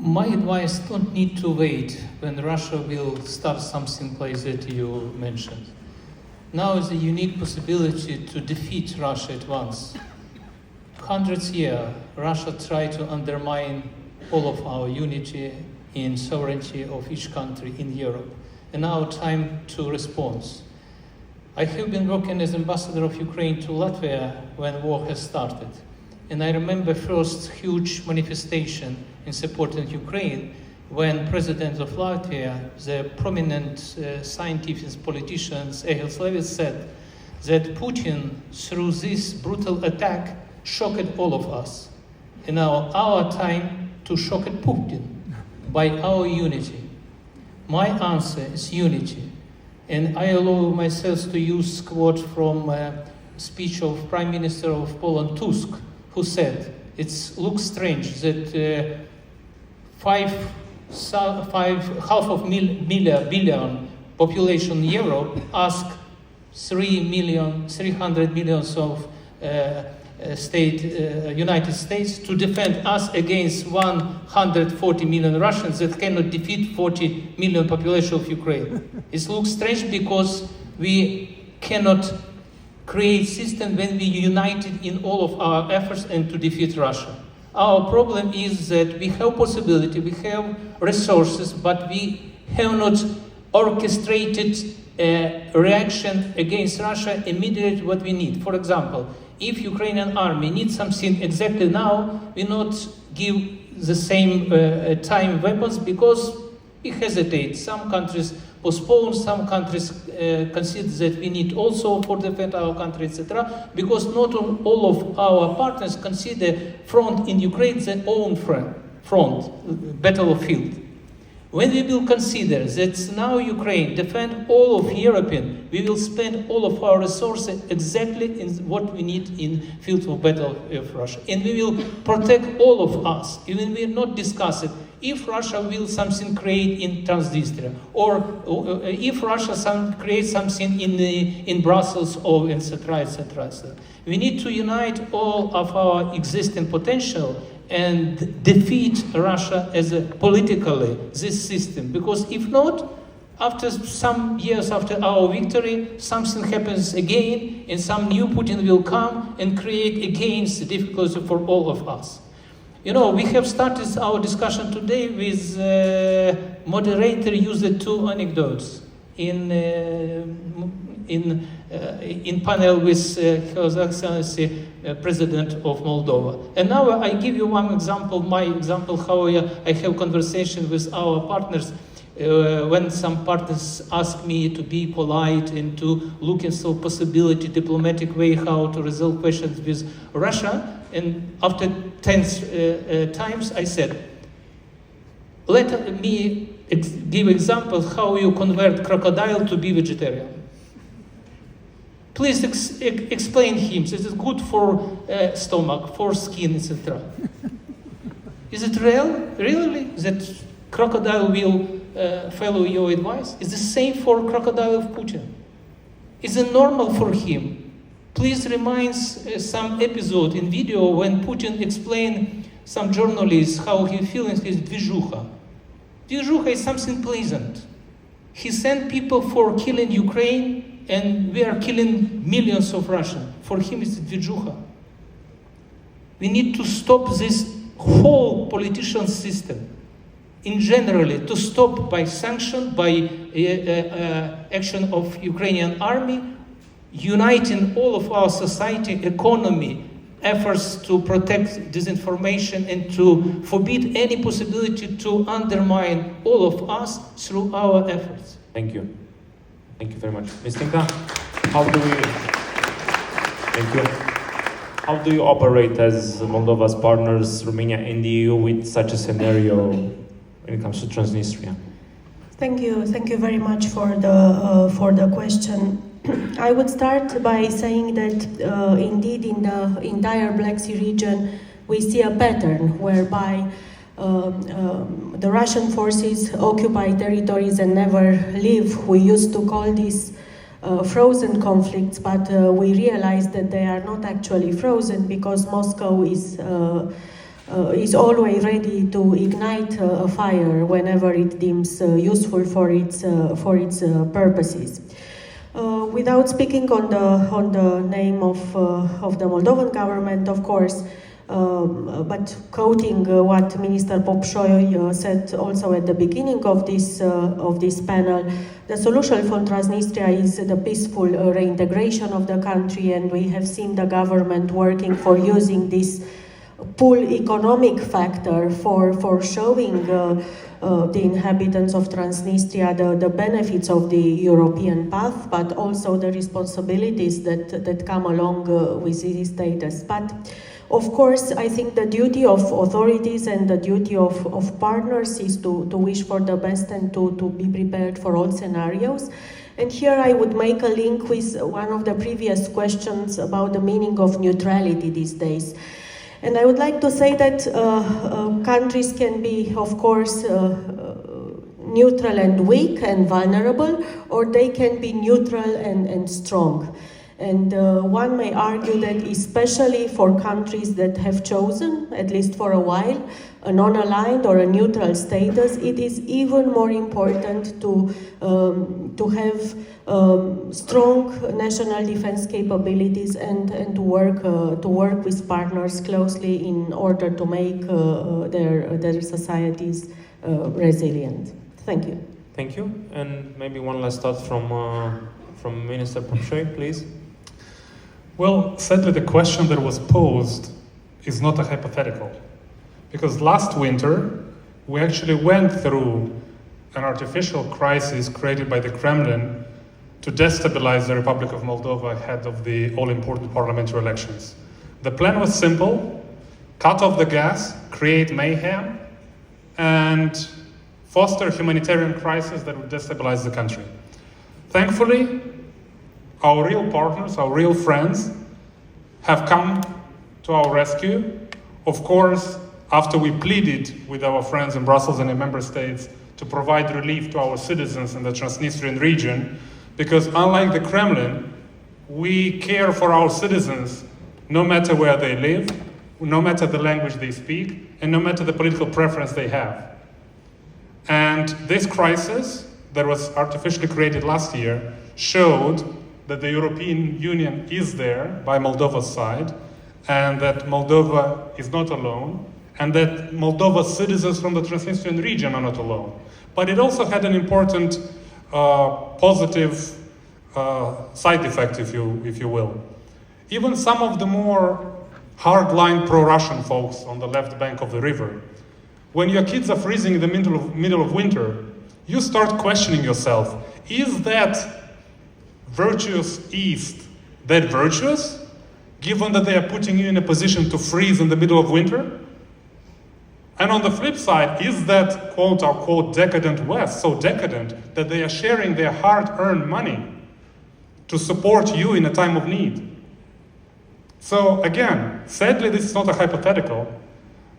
My advice: don't need to wait when Russia will start something like that you mentioned. Now is a unique possibility to defeat Russia at once. Hundreds of years, Russia tried to undermine all of our unity in sovereignty of each country in Europe. And now time to respond. I have been working as ambassador of Ukraine to Latvia when war has started. And I remember first huge manifestation in supporting Ukraine when President of Latvia, the prominent scientists, politicians, Egils Levis, said that Putin, through this brutal attack, shocked all of us. And now our time to shock Putin by our unity. My answer is unity. And I allow myself to use quote from a speech of Prime Minister of Poland, Tusk, who said, it looks strange that billion population in Europe ask 300 million of United States to defend us against 140 million Russians that cannot defeat 40 million population of Ukraine. It looks strange because we cannot create system when we united in all of our efforts and to defeat Russia. Our problem is that we have possibility, we have resources, but we have not orchestrated a reaction against Russia immediately what we need. For example, if Ukrainian army needs something exactly now, we not give the same time weapons because we hesitate. Some countries postpone, some countries consider that we need also for defend our country, etc. Because not all of our partners consider front in Ukraine their own front, battlefield. When we will consider that now Ukraine defend all of European, we will spend all of our resources exactly in what we need in field of battle of Russia. And we will protect all of us, even we will not discuss it. If Russia will something create in Transnistria, or if Russia creates something in Brussels, or etc., etc., etc. We need to unite all of our existing potential and defeat Russia as a politically, this system. Because if not, after some years after our victory, something happens again, and some new Putin will come and create again the difficulty for all of us. You know, we have started our discussion today with moderator used two anecdotes in panel with His Excellency President of Moldova. And now I give you one example, my example, how I have conversation with our partners when some partners ask me to be polite and to look into possibility, diplomatic way how to resolve questions with Russia. And after 10 times I said, let me give example how you convert crocodile to be vegetarian. Please explain him. This is good for stomach, for skin, etc. Is it real? Really? That crocodile will follow your advice? Is the same for crocodile of Putin? Is it normal for him? Please remind some episode in video when Putin explained some journalists how he feels his движуха. Движуха is something pleasant. He sent people for killing Ukraine, and we are killing millions of Russians. For him, it's движуха. We need to stop this whole political system. In generally, to stop by sanction, by action of Ukrainian army, uniting all of our society, economy, efforts to protect disinformation and to forbid any possibility to undermine all of us through our efforts. Thank you. Thank you very much. Ms. Tinka, how do you operate as Moldova's partners, Romania and the EU, with such a scenario when it comes to Transnistria? Thank you very much for the question. I would start by saying that indeed in the entire Black Sea region we see a pattern whereby the Russian forces occupy territories and never leave. We used to call these frozen conflicts, but we realized that they are not actually frozen because Moscow is is always ready to ignite a fire whenever it deems useful for its purposes. Without speaking on the name of the Moldovan government, of course, but quoting what Minister Popșoi said also at the beginning of this panel, the solution for Transnistria is the peaceful reintegration of the country, and we have seen the government working for using this pull economic factor for showing the inhabitants of Transnistria the benefits of the European path, but also the responsibilities that come along with this status. But of course, I think the duty of authorities and the duty of partners is to wish for the best and to be prepared for all scenarios. And here I would make a link with one of the previous questions about the meaning of neutrality these days. And I would like to say that countries can be, of course, neutral and weak and vulnerable, or they can be neutral and strong. And one may argue that especially for countries that have chosen, at least for a while, a non-aligned or a neutral status, it is even more important to have strong national defense capabilities and to work with partners closely in order to make their societies resilient. Thank you. Thank you. And maybe one last thought from Minister Popșoi, please. Well, sadly, the question that was posed is not a hypothetical. Because last winter, we actually went through an artificial crisis created by the Kremlin to destabilize the Republic of Moldova ahead of the all-important parliamentary elections. The plan was simple: cut off the gas, create mayhem, and foster a humanitarian crisis that would destabilize the country. Thankfully, our real partners, our real friends, have come to our rescue. Of course, after we pleaded with our friends in Brussels and in member states to provide relief to our citizens in the Transnistrian region, because unlike the Kremlin, we care for our citizens no matter where they live, no matter the language they speak, and no matter the political preference they have. And this crisis that was artificially created last year showed that the European Union is there by Moldova's side, and that Moldova is not alone, and that Moldova's citizens from the Transnistrian region are not alone. But it also had an important positive side effect, if you will. Even some of the more hardline pro-Russian folks on the left bank of the river, when your kids are freezing in the middle of winter, you start questioning yourself, is that virtuous East that virtuous, given that they are putting you in a position to freeze in the middle of winter? And on the flip side, is that quote-unquote decadent West so decadent that they are sharing their hard-earned money to support you in a time of need? So again, sadly, this is not a hypothetical,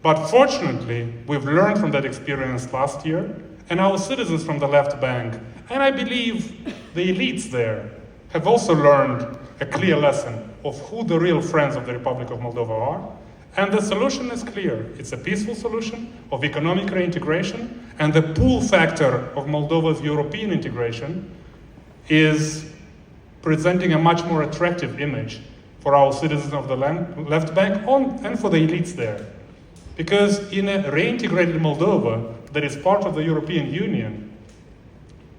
but fortunately, we've learned from that experience last year, and our citizens from the left bank, and I believe the elites there, have also learned a clear lesson of who the real friends of the Republic of Moldova are. And the solution is clear. It's a peaceful solution of economic reintegration, and the pull factor of Moldova's European integration is presenting a much more attractive image for our citizens of the left bank and for the elites there. Because in a reintegrated Moldova that is part of the European Union,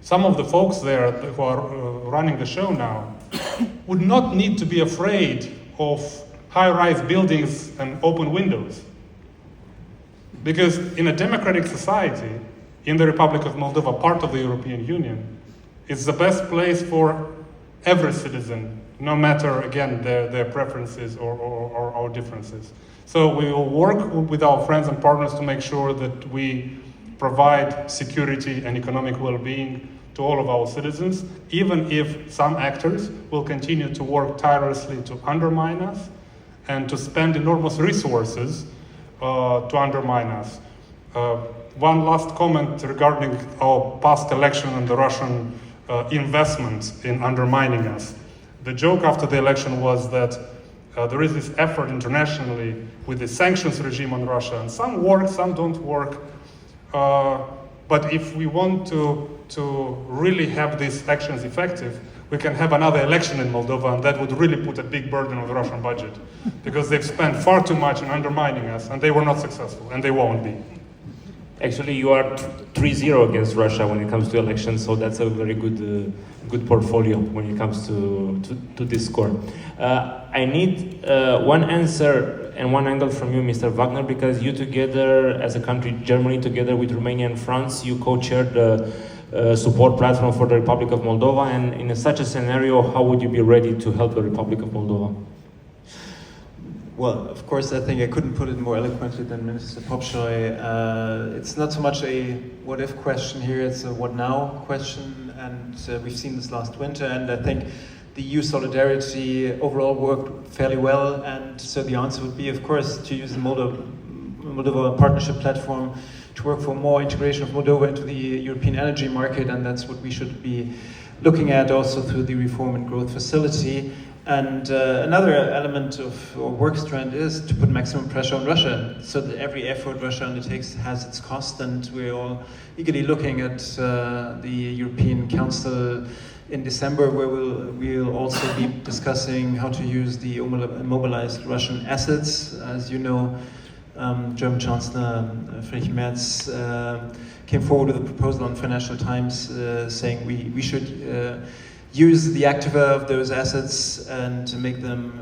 some of the folks there who are running the show now would not need to be afraid of high-rise buildings and open windows. Because in a democratic society, in the Republic of Moldova, part of the European Union, it's the best place for every citizen, no matter, again, their preferences or differences. So we will work with our friends and partners to make sure that we provide security and economic well-being to all of our citizens, even if some actors will continue to work tirelessly to undermine us and to spend enormous resources to undermine us. One last comment regarding our past election and the Russian investment in undermining us. The joke after the election was that there is this effort internationally with the sanctions regime on Russia, and some work, some don't work. But if we want to really have these actions effective, we can have another election in Moldova, and that would really put a big burden on the Russian budget, because they've spent far too much in undermining us, and they were not successful, and they won't be. Actually, you are 3-0 against Russia when it comes to elections, so that's a very good portfolio when it comes to this score. I need one answer and one angle from you, Mr. Wagner, because you together, as a country, Germany, together with Romania and France, you co-chaired the support platform for the Republic of Moldova, and in such a scenario, how would you be ready to help the Republic of Moldova? Well, of course, I think I couldn't put it more eloquently than Minister Popshoy. It's not so much a what-if question here, it's a what-now question, and we've seen this last winter, and I think the EU solidarity overall worked fairly well, and so the answer would be, of course, to use the Moldova Partnership Platform to work for more integration of Moldova into the European energy market, and that's what we should be looking at also through the Reform and Growth Facility. And another element of our work strand is to put maximum pressure on Russia, so that every effort Russia undertakes has its cost, and we're all eagerly looking at the European Council in December, where we'll also be discussing how to use the immobilized Russian assets. As you know, German Chancellor Friedrich Merz came forward with a proposal on Financial Times saying we should use the activa of those assets and to make them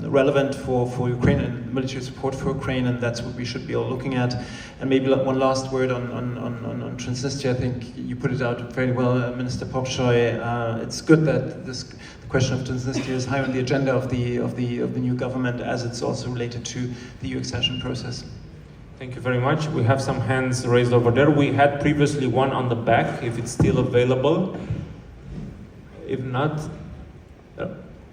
relevant for Ukraine and military support for Ukraine, and that's what we should be all looking at. And maybe one last word on Transnistria. I think you put it out very well, Minister Popshoy. It's good that the question of Transnistria is high on the agenda of the new government, as it's also related to the EU accession process. Thank you very much. We have some hands raised over there. We had previously one on the back, if it's still available. If not,